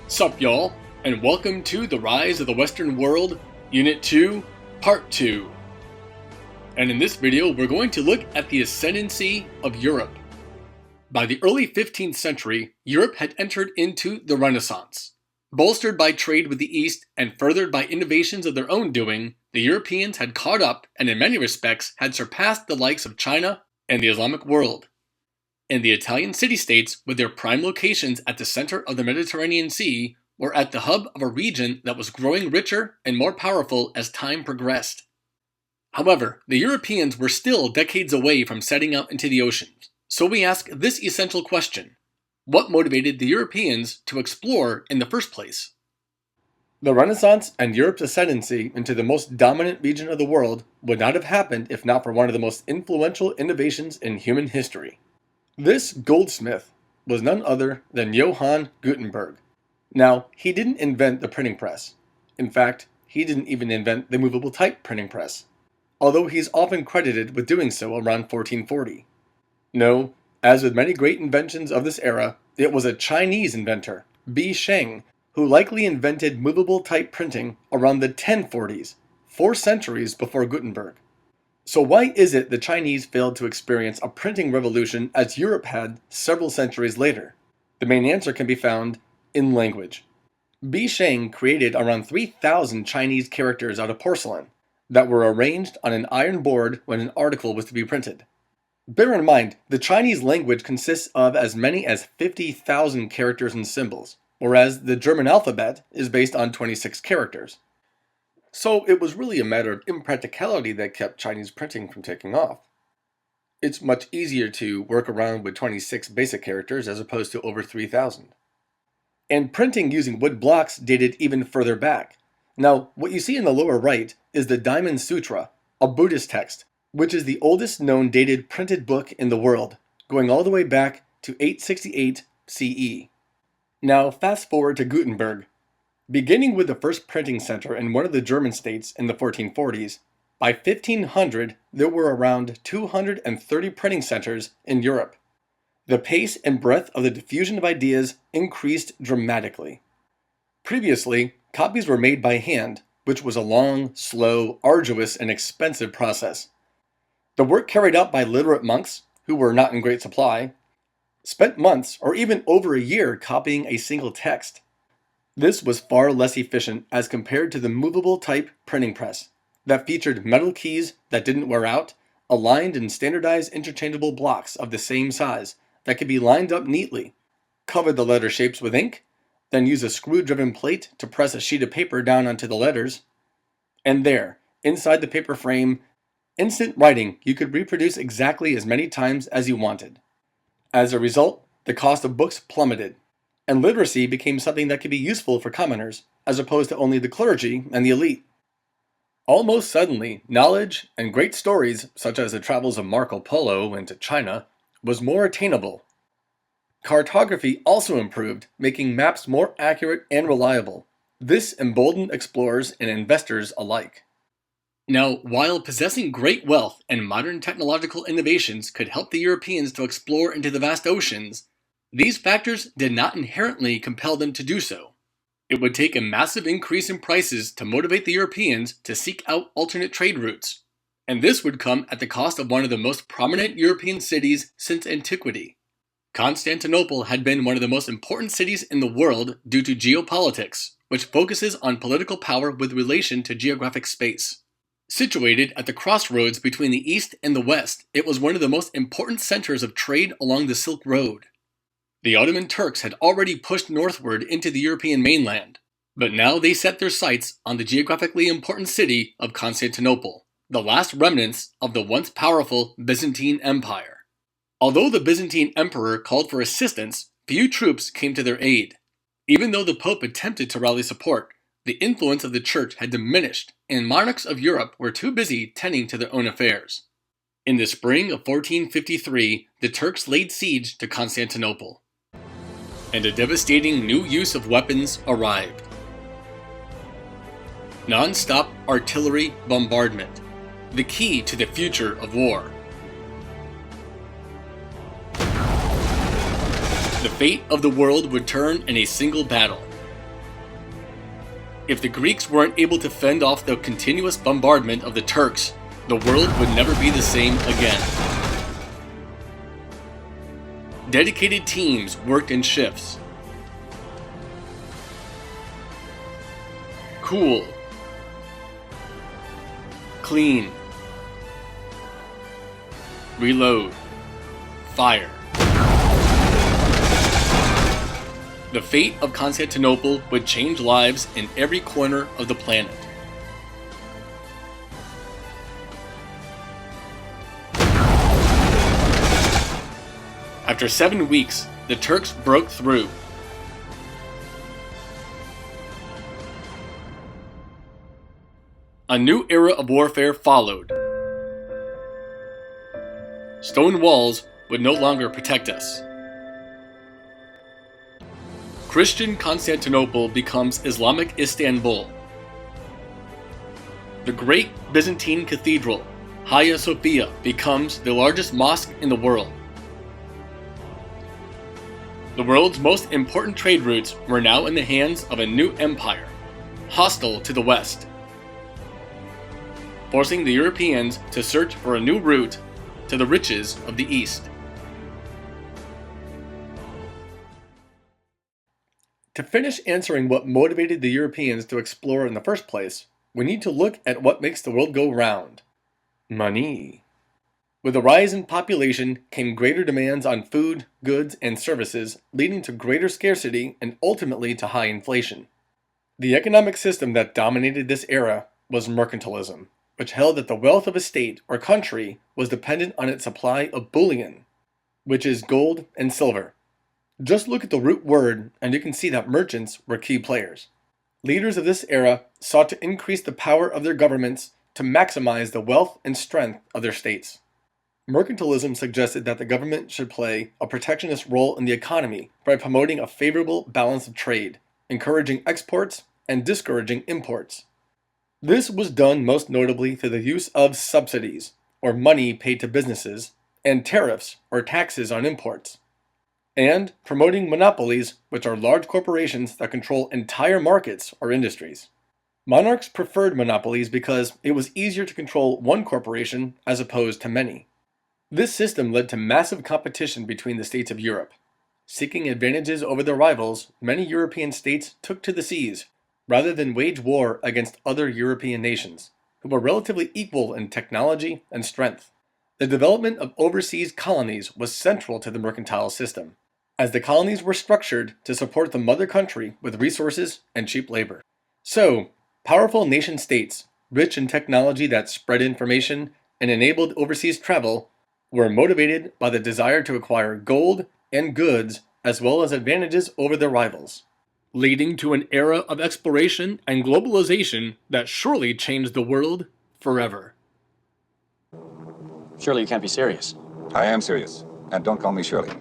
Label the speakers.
Speaker 1: Sup y'all, and welcome to The Rise of the Western World, Unit 2, Part 2. And in this video, we're going to look at the ascendancy of Europe. By the early 15th century, Europe had entered into the Renaissance. Bolstered by trade with the East and furthered by innovations of their own doing, the Europeans had caught up and in many respects had surpassed the likes of China and the Islamic world. And the Italian city-states, with their prime locations at the center of the Mediterranean Sea, were at the hub of a region that was growing richer and more powerful as time progressed. However, the Europeans were still decades away from setting out into the oceans, so we ask this essential question: what motivated the Europeans to explore in the first place? The Renaissance and Europe's ascendancy into the most dominant region of the world would not have happened if not for one of the most influential innovations in human history. This goldsmith was none other than Johann Gutenberg. Now, he didn't invent the printing press. In fact, he didn't even invent the movable type printing press, although he's often credited with doing so around 1440. No, as with many great inventions of this era, it was a Chinese inventor, Bi Sheng, who likely invented movable type printing around the 1040s, 4 centuries before Gutenberg. So why is it the Chinese failed to experience a printing revolution as Europe had several centuries later? The main answer can be found in language. Bi Sheng created around 3,000 Chinese characters out of porcelain that were arranged on an iron board when an article was to be printed. Bear in mind, the Chinese language consists of as many as 50,000 characters and symbols, whereas the German alphabet is based on 26 characters. So it was really a matter of impracticality that kept Chinese printing from taking off. It's much easier to work around with 26 basic characters as opposed to over 3,000. And printing using wood blocks dated even further back. Now, what you see in the lower right is the Diamond Sutra, a Buddhist text, which is the oldest known dated printed book in the world, going all the way back to 868 CE. Now, fast forward to Gutenberg. Beginning with the first printing center in one of the German states in the 1440s, by 1500 there were around 230 printing centers in Europe. The pace and breadth of the diffusion of ideas increased dramatically. Previously, copies were made by hand, which was a long, slow, arduous, and expensive process. The work carried out by literate monks, who were not in great supply, spent months or even over a year copying a single text. This was far less efficient as compared to the movable type printing press that featured metal keys that didn't wear out, aligned in standardized interchangeable blocks of the same size that could be lined up neatly, covered the letter shapes with ink, then use a screw-driven plate to press a sheet of paper down onto the letters. And there, inside the paper frame, instant writing you could reproduce exactly as many times as you wanted. As a result, the cost of books plummeted, and literacy became something that could be useful for commoners, as opposed to only the clergy and the elite. Almost suddenly, knowledge and great stories, such as the travels of Marco Polo into China, was more attainable. Cartography also improved, making maps more accurate and reliable. This emboldened explorers and investors alike. Now, while possessing great wealth and modern technological innovations could help the Europeans to explore into the vast oceans, these factors did not inherently compel them to do so. It would take a massive increase in prices to motivate the Europeans to seek out alternate trade routes, and this would come at the cost of one of the most prominent European cities since antiquity. Constantinople had been one of the most important cities in the world due to geopolitics, which focuses on political power with relation to geographic space. Situated at the crossroads between the East and the West, it was one of the most important centers of trade along the Silk Road. The Ottoman Turks had already pushed northward into the European mainland, but now they set their sights on the geographically important city of Constantinople, the last remnants of the once powerful Byzantine Empire. Although the Byzantine emperor called for assistance, few troops came to their aid. Even though the Pope attempted to rally support, the influence of the church had diminished, and monarchs of Europe were too busy tending to their own affairs. In the spring of 1453, the Turks laid siege to Constantinople, and a devastating new use of weapons arrived. Non-stop artillery bombardment, the key to the future of war. The fate of the world would turn in a single battle. If the Greeks weren't able to fend off the continuous bombardment of the Turks, the world would never be the same again. Dedicated teams worked in shifts. Cool. Clean. Reload. Fire. The fate of Constantinople would change lives in every corner of the planet. After 7 weeks, the Turks broke through. A new era of warfare followed. Stone walls would no longer protect us. Christian Constantinople becomes Islamic Istanbul. The great Byzantine cathedral, Hagia Sophia, becomes the largest mosque in the world. The world's most important trade routes were now in the hands of a new empire, hostile to the West, forcing the Europeans to search for a new route to the riches of the East. To finish answering what motivated the Europeans to explore in the first place, we need to look at what makes the world go round. Money. With the rise in population came greater demands on food, goods, and services, leading to greater scarcity and ultimately to high inflation. The economic system that dominated this era was mercantilism, which held that the wealth of a state or country was dependent on its supply of bullion, which is gold and silver. Just look at the root word and you can see that merchants were key players. Leaders of this era sought to increase the power of their governments to maximize the wealth and strength of their states. Mercantilism suggested that the government should play a protectionist role in the economy by promoting a favorable balance of trade, encouraging exports and discouraging imports. This was done most notably through the use of subsidies, or money paid to businesses, and tariffs, or taxes on imports, and promoting monopolies, which are large corporations that control entire markets or industries. Monarchs preferred monopolies because it was easier to control one corporation as opposed to many. This system led to massive competition between the states of Europe. Seeking advantages over their rivals, many European states took to the seas, rather than wage war against other European nations, who were relatively equal in technology and strength. The development of overseas colonies was central to the mercantile system, as the colonies were structured to support the mother country with resources and cheap labor. So, powerful nation-states, rich in technology that spread information and enabled overseas travel, were motivated by the desire to acquire gold and goods as well as advantages over their rivals, leading to an era of exploration and globalization that surely changed the world forever.
Speaker 2: Surely you can't be serious.
Speaker 3: I am serious, and don't call me Shirley.